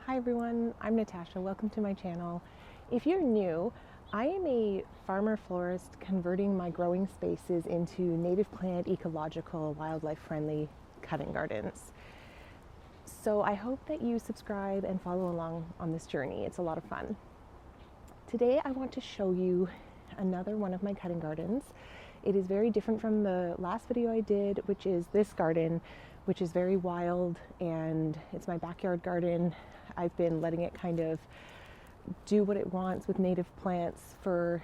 Hi everyone, I'm Natasha. Welcome to my channel. If you're new, I am a farmer florist converting my growing spaces into native plant, ecological, wildlife friendly cutting gardens. So I hope that you subscribe and follow along on this journey. It's a lot of fun. Today I want to show you another one of my cutting gardens. It is very different from the last video I did, which is this garden, which is very wild, and it's my backyard garden. I've been letting it kind of do what it wants with native plants for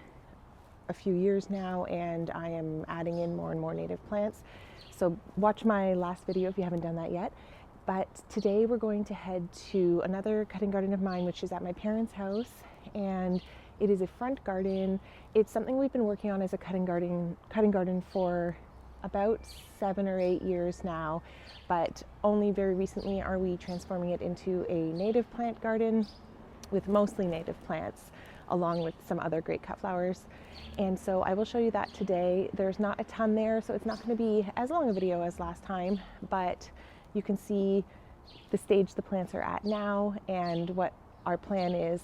a few years now, and I am adding in more and more native plants. So watch my last video if you haven't done that yet. But today we're going to head to another cutting garden of mine, which is at my parents' house, and it is a front garden. It's something we've been working on as a cutting garden for about 7 or 8 years now, but only very recently are we transforming it into a native plant garden with mostly native plants, along with some other great cut flowers. And so I will show you that today. There's not a ton there, so it's not going to be as long a video as last time, but you can see the stage the plants are at now and what our plan is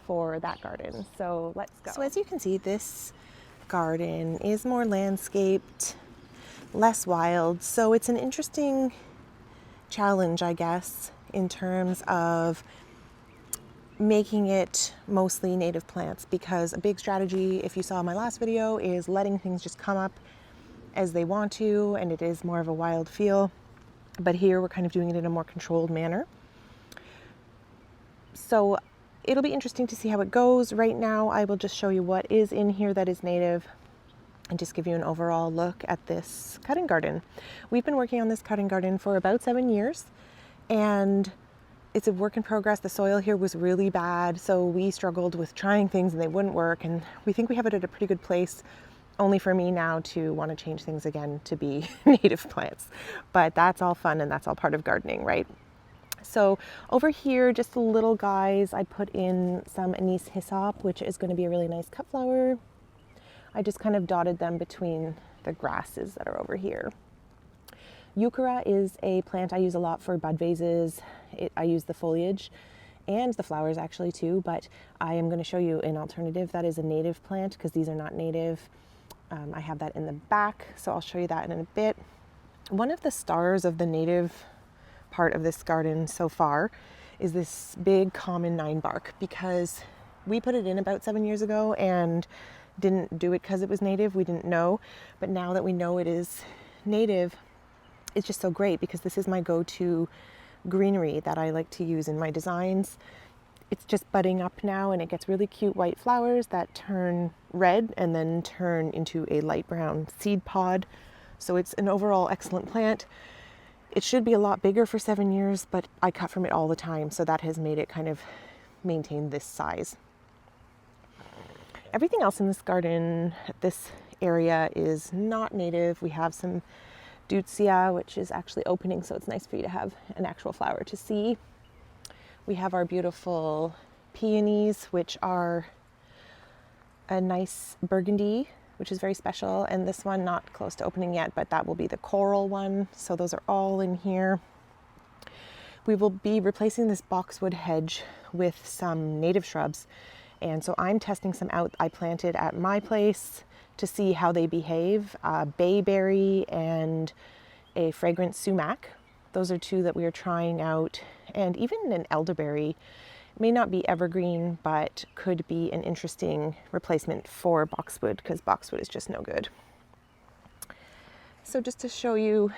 for that garden. So let's go. So as you can see, this garden is more landscaped, less wild. So it's an interesting challenge, I guess, in terms of making it mostly native plants, because a big strategy, if you saw my last video, is letting things just come up as they want to, and it is more of a wild feel. But here we're kind of doing it in a more controlled manner. So it'll be interesting to see how it goes. Right now, I will just show you what is in here that is native and just give you an overall look at this cutting garden. We've been working on this cutting garden for about 7 years, and it's a work in progress. The soil here was really bad, so we struggled with trying things and they wouldn't work, and we think we have it at a pretty good place, only for me now to want to change things again to be native plants. But that's all fun and that's all part of gardening, right? So over here, just the little guys, I put in some anise hyssop, which is going to be a really nice cut flower. I just kind of dotted them between the grasses that are over here. Euchera is a plant I use a lot for bud vases. I use the foliage and the flowers actually too, but I am going to show you an alternative that is a native plant because these are not native. I have that in the back, so I'll show you that in a bit. One of the stars of the native part of this garden so far is this big common 9-bark, because we put it in about 7 years ago and didn't do it because it was native. We didn't know, but now that we know it is native, it's just so great because this is my go-to greenery that I like to use in my designs. It's just budding up now, and it gets really cute white flowers that turn red and then turn into a light brown seed pod. So it's an overall excellent plant. It should be a lot bigger for 7 years, but I cut from it all the time, so that has made it kind of maintain this size. Everything else in this garden, this area, is not native. We have some Deutzia, which is actually opening, so it's nice for you to have an actual flower to see. We have our beautiful peonies, which are a nice burgundy, which is very special, and this one not close to opening yet, but that will be the coral one. So those are all in here. We will be replacing this boxwood hedge with some native shrubs, and so I'm testing some out I planted at my place to see how they behave. Bayberry and a fragrant sumac. Those are two that we are trying out, and even an elderberry. May not be evergreen, but could be an interesting replacement for boxwood, because boxwood is just no good. So just to show you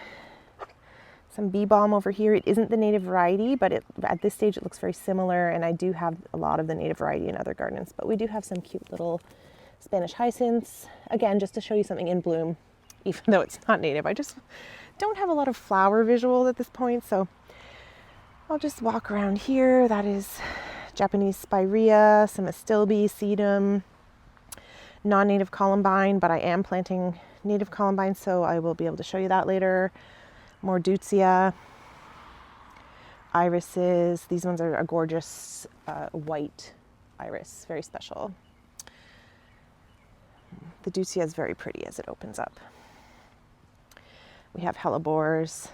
some bee balm over here. It isn't the native variety, but at this stage it looks very similar, and I do have a lot of the native variety in other gardens, but we do have some cute little Spanish hyacinths. Again, just to show you something in bloom, even though it's not native. I just don't have a lot of flower visual at this point, so I'll just walk around here. That is Japanese spirea, some astilbe, sedum, non-native columbine, but I am planting native columbine, so I will be able to show you that later. More Deutzia, irises. These ones are a gorgeous white iris, very special. The Deutzia is very pretty as it opens up. We have hellebores,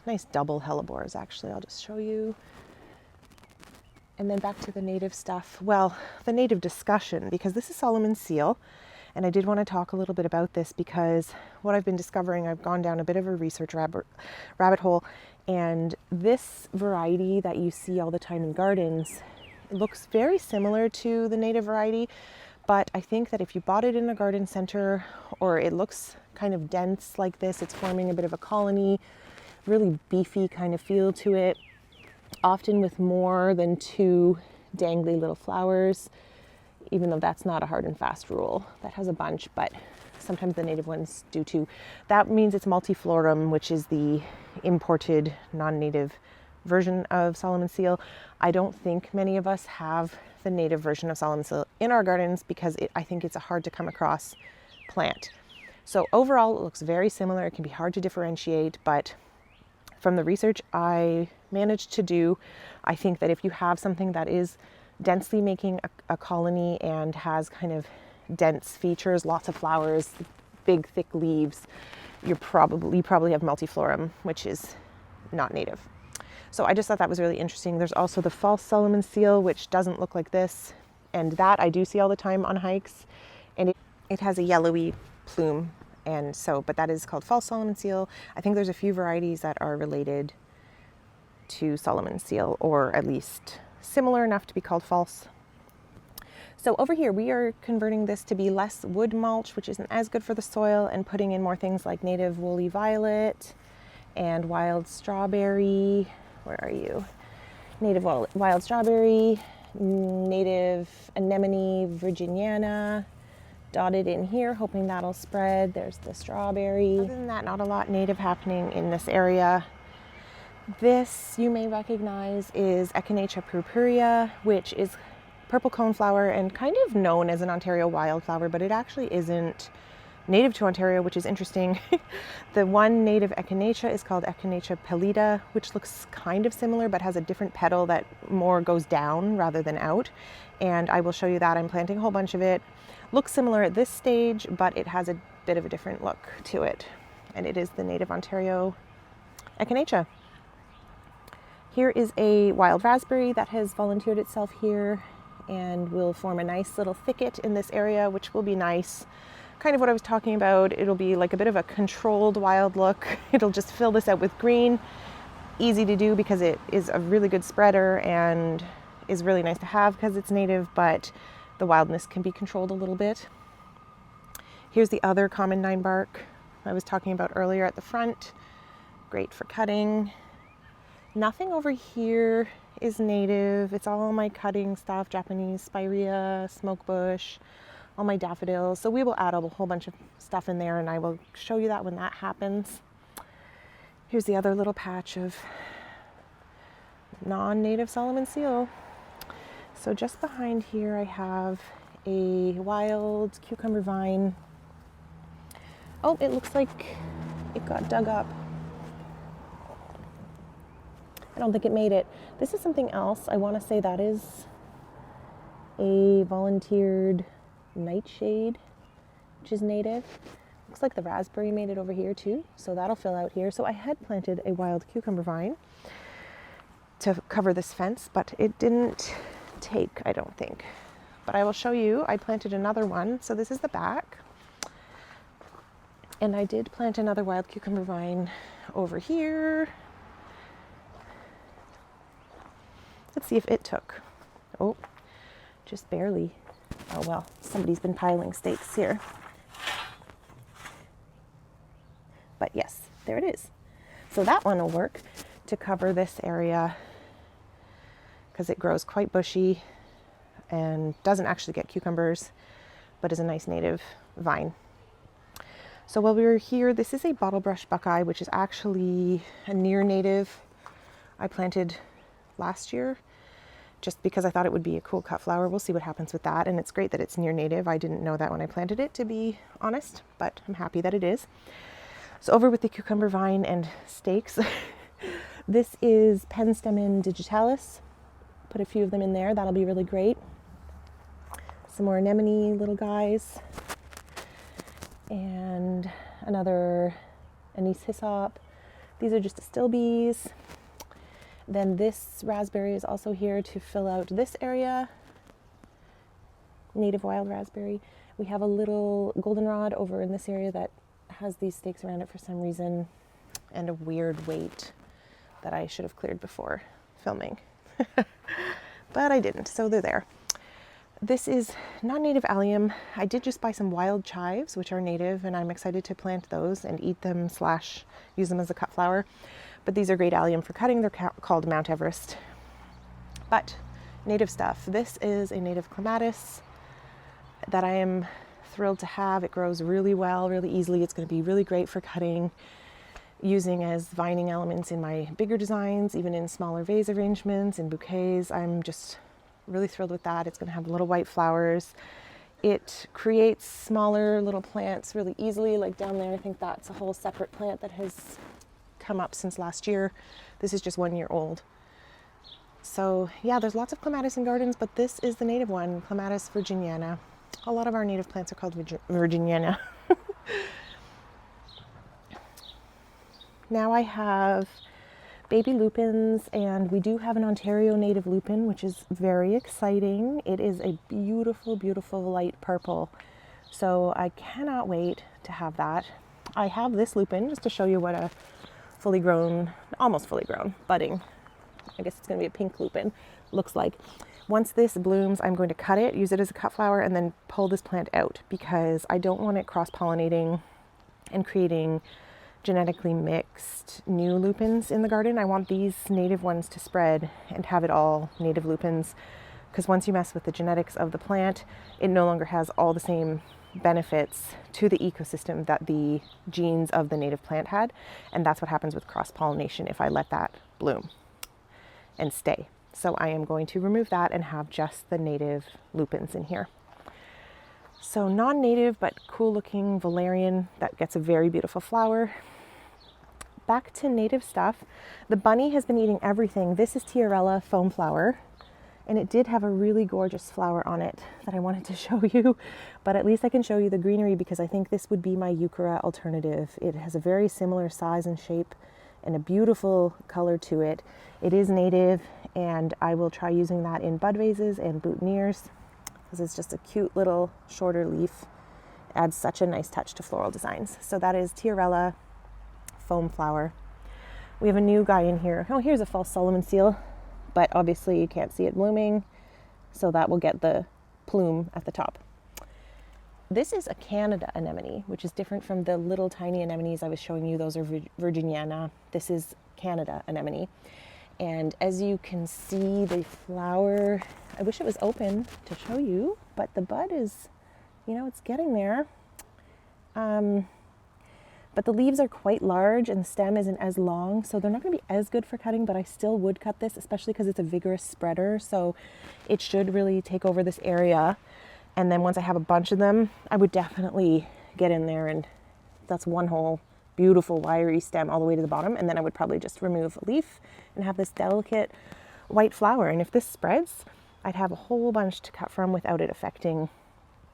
nice double hellebores actually. I'll just show you. And then back to the native stuff. Well, the native discussion, because this is Solomon's seal. And I did want to talk a little bit about this because what I've been discovering, I've gone down a bit of a research rabbit hole. And this variety that you see all the time in gardens, it looks very similar to the native variety. But I think that if you bought it in a garden center, or it looks kind of dense like this, it's forming a bit of a colony, really beefy kind of feel to it, often with more than 2 dangly little flowers, even though that's not a hard and fast rule. That has a bunch, but sometimes the native ones do too. That means it's multiflorum, which is the imported non-native version of Solomon's seal. I don't think many of us have the native version of Solomon's seal in our gardens because I think it's a hard to come across plant. So overall, it looks very similar. It can be hard to differentiate, but from the research I managed to do, I think that if you have something that is densely making a colony and has kind of dense features, lots of flowers, big thick leaves, you probably have multiflorum, which is not native. So I just thought that was really interesting. There's also the false Solomon's seal, which doesn't look like this, and that I do see all the time on hikes, and it has a yellowy plume, and so, but that is called false Solomon's seal. I think there's a few varieties that are related to Solomon's seal, or at least similar enough to be called false. So over here, we are converting this to be less wood mulch, which isn't as good for the soil, and putting in more things like native woolly violet and wild strawberry. Where are you? Native wild strawberry, native anemone virginiana, dotted in here, hoping that'll spread. There's the strawberry. Other than that, not a lot native happening in this area. This you may recognize is Echinacea purpurea, which is purple coneflower and kind of known as an Ontario wildflower, but it actually isn't native to Ontario, which is interesting. The one native Echinacea is called Echinacea pallida, which looks kind of similar but has a different petal that more goes down rather than out. And I will show you that. I'm planting a whole bunch of it. Looks similar at this stage, but it has a bit of a different look to it. And it is the native Ontario Echinacea. Here is a wild raspberry that has volunteered itself here and will form a nice little thicket in this area, which will be nice. Kind of what I was talking about. It'll be like a bit of a controlled wild look. It'll just fill this out with green. Easy to do because it is a really good spreader and is really nice to have because it's native, but the wildness can be controlled a little bit. Here's the other common 9-bark I was talking about earlier at the front. Great for cutting. Nothing over here is native. It's all my cutting stuff, Japanese spirea, smokebush, all my daffodils. So we will add a whole bunch of stuff in there and I will show you that when that happens. Here's the other little patch of non-native Solomon's seal. So just behind here I have a wild cucumber vine. Oh, it looks like it got dug up. I don't think it made it. This is something else. I want to say that is a volunteered nightshade, which is native. Looks like the raspberry made it over here too, so that'll fill out here. So I had planted a wild cucumber vine to cover this fence, but it didn't take, I don't think. But I will show you, I planted another one. So this is the back. And I did plant another wild cucumber vine over here. Let's see if it took. Oh, just barely. Oh well, somebody's been piling stakes here. But yes, there it is. So that one will work to cover this area because it grows quite bushy and doesn't actually get cucumbers, but is a nice native vine. So while we were here, this is a bottlebrush buckeye, which is actually a near native I planted last year, just because I thought it would be a cool cut flower. We'll see what happens with that. And it's great that it's near native. I didn't know that when I planted it, to be honest, but I'm happy that it is. So over with the cucumber vine and stakes. This is Penstemon digitalis. Put a few of them in there. That'll be really great. Some more anemone little guys. And another anise hyssop. These are just astilbes. Then this raspberry is also here to fill out this area, native wild raspberry. We have a little goldenrod over in this area that has these stakes around it for some reason, and a weird weight that I should have cleared before filming. But I didn't, so they're there. This is non-native allium. I did just buy some wild chives, which are native, and I'm excited to plant those and eat them / use them as a cut flower. But these are great allium for cutting. They're called Mount Everest. But native stuff. This is a native clematis that I am thrilled to have. It grows really well, really easily. It's going to be really great for cutting, using as vining elements in my bigger designs, even in smaller vase arrangements and bouquets. I'm just really thrilled with that. It's going to have little white flowers. It creates smaller little plants really easily. Like down there, I think that's a whole separate plant that has come up since last year. This is just 1 year old. So yeah, there's lots of clematis in gardens, but this is the native one, Clematis virginiana. A lot of our native plants are called virginiana. Now I have baby lupins, and we do have an Ontario native lupin, which is very exciting. It is a beautiful, beautiful light purple. So I cannot wait to have that. I have this lupin just to show you what a fully grown, almost fully grown, budding, I guess it's going to be a pink lupin, looks like. Once this blooms, I'm going to cut it, use it as a cut flower, and then pull this plant out because I don't want it cross-pollinating and creating genetically mixed new lupins in the garden. I want these native ones to spread and have it all native lupins, because once you mess with the genetics of the plant, it no longer has all the same benefits to the ecosystem that the genes of the native plant had. And that's what happens with cross-pollination if I let that bloom and stay. So I am going to remove that and have just the native lupins in here. So non-native but cool looking valerian that gets a very beautiful flower. Back to native stuff. The bunny has been eating everything. This is Tiarella foam flower, and it did have a really gorgeous flower on it that I wanted to show you, but at least I can show you the greenery because I think this would be my euchera alternative. It has a very similar size and shape and a beautiful color to it. It is native, and I will try using that in bud vases and boutonnieres because it's just a cute little shorter leaf. It adds such a nice touch to floral designs. So that is Tiarella foam flower. We have a new guy in here. Oh, here's a false Solomon seal, but obviously you can't see it blooming, so that will get the plume at the top. This is a Canada anemone, which is different from the little tiny anemones I was showing you. Those are Virginiana. This is Canada anemone. And as you can see, the flower, I wish it was open to show you, but the bud is, it's getting there. But the leaves are quite large and the stem isn't as long, so they're not going to be as good for cutting, but I still would cut this, especially because it's a vigorous spreader, so it should really take over this area. And then once I have a bunch of them, I would definitely get in there, and that's one whole beautiful wiry stem all the way to the bottom, and then I would probably just remove a leaf and have this delicate white flower. And if this spreads, I'd have a whole bunch to cut from without it affecting,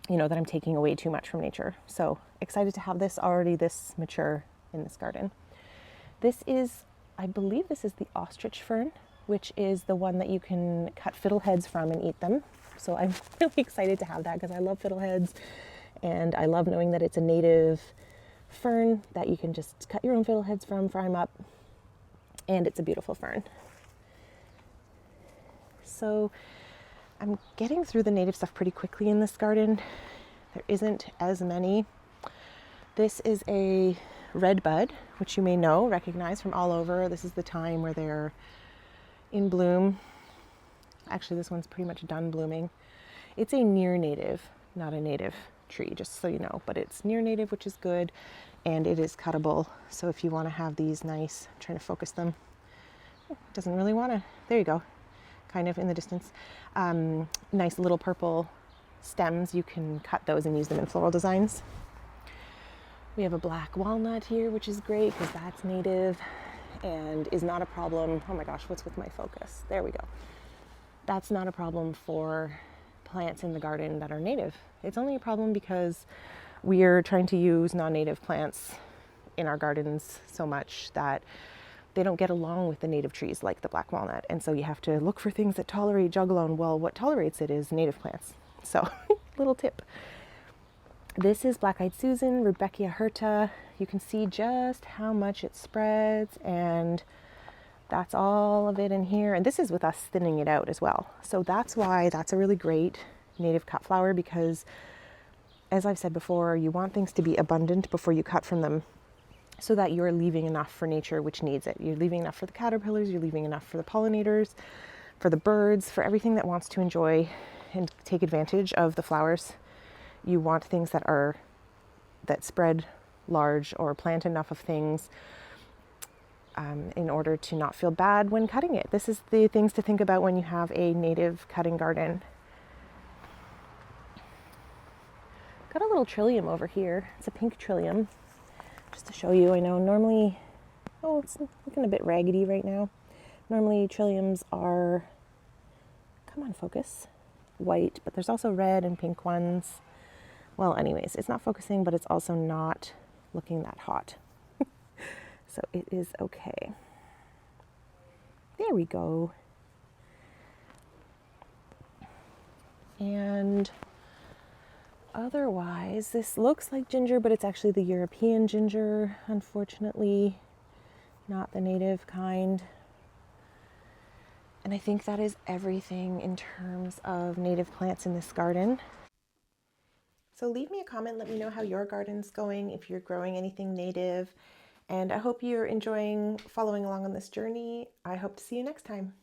that I'm taking away too much from nature. So excited to have this already this mature in this garden. This is, I believe this is the ostrich fern, which is the one that you can cut fiddleheads from and eat them. So I'm really excited to have that because I love fiddleheads, and I love knowing that it's a native fern that you can just cut your own fiddleheads from, fry them up, and it's a beautiful fern. So I'm getting through the native stuff pretty quickly in this garden. There isn't as many. This is a red bud, which you may recognize from all over. This is the time where they're in bloom. Actually, this one's pretty much done blooming. It's a near native, not a native tree, just so you know, but it's near native, which is good, and it is cuttable. So if you want to have these nice, I'm trying to focus them. Doesn't really want to, there you go, kind of in the distance. Nice little purple stems. You can cut those and use them in floral designs. We have a black walnut here, which is great because that's native and is not a problem. Oh my gosh, what's with my focus? There we go. That's not a problem for plants in the garden that are native. It's only a problem because we're trying to use non-native plants in our gardens so much that they don't get along with the native trees like the black walnut. And so you have to look for things that tolerate juglone. Well, what tolerates it is native plants. So little tip. This is black-eyed Susan, Rudbeckia hirta. You can see just how much it spreads, and that's all of it in here. And this is with us thinning it out as well. So that's why that's a really great native cut flower, because as I've said before, you want things to be abundant before you cut from them, so that you're leaving enough for nature, which needs it. You're leaving enough for the caterpillars, you're leaving enough for the pollinators, for the birds, for everything that wants to enjoy and take advantage of the flowers. You want things that spread large, or plant enough of things in order to not feel bad when cutting it. This is the things to think about when you have a native cutting garden. Got a little trillium over here. It's a pink trillium. Just to show you, I know normally, oh, it's looking a bit raggedy right now. Normally trilliums are, come on, focus, white, but there's also red and pink ones. Well, anyways, it's not focusing, but it's also not looking that hot. So it is okay. There we go. And otherwise, this looks like ginger, but it's actually the European ginger, unfortunately, not the native kind. And I think that is everything in terms of native plants in this garden. So leave me a comment, let me know how your garden's going, if you're growing anything native. And I hope you're enjoying following along on this journey. I hope to see you next time.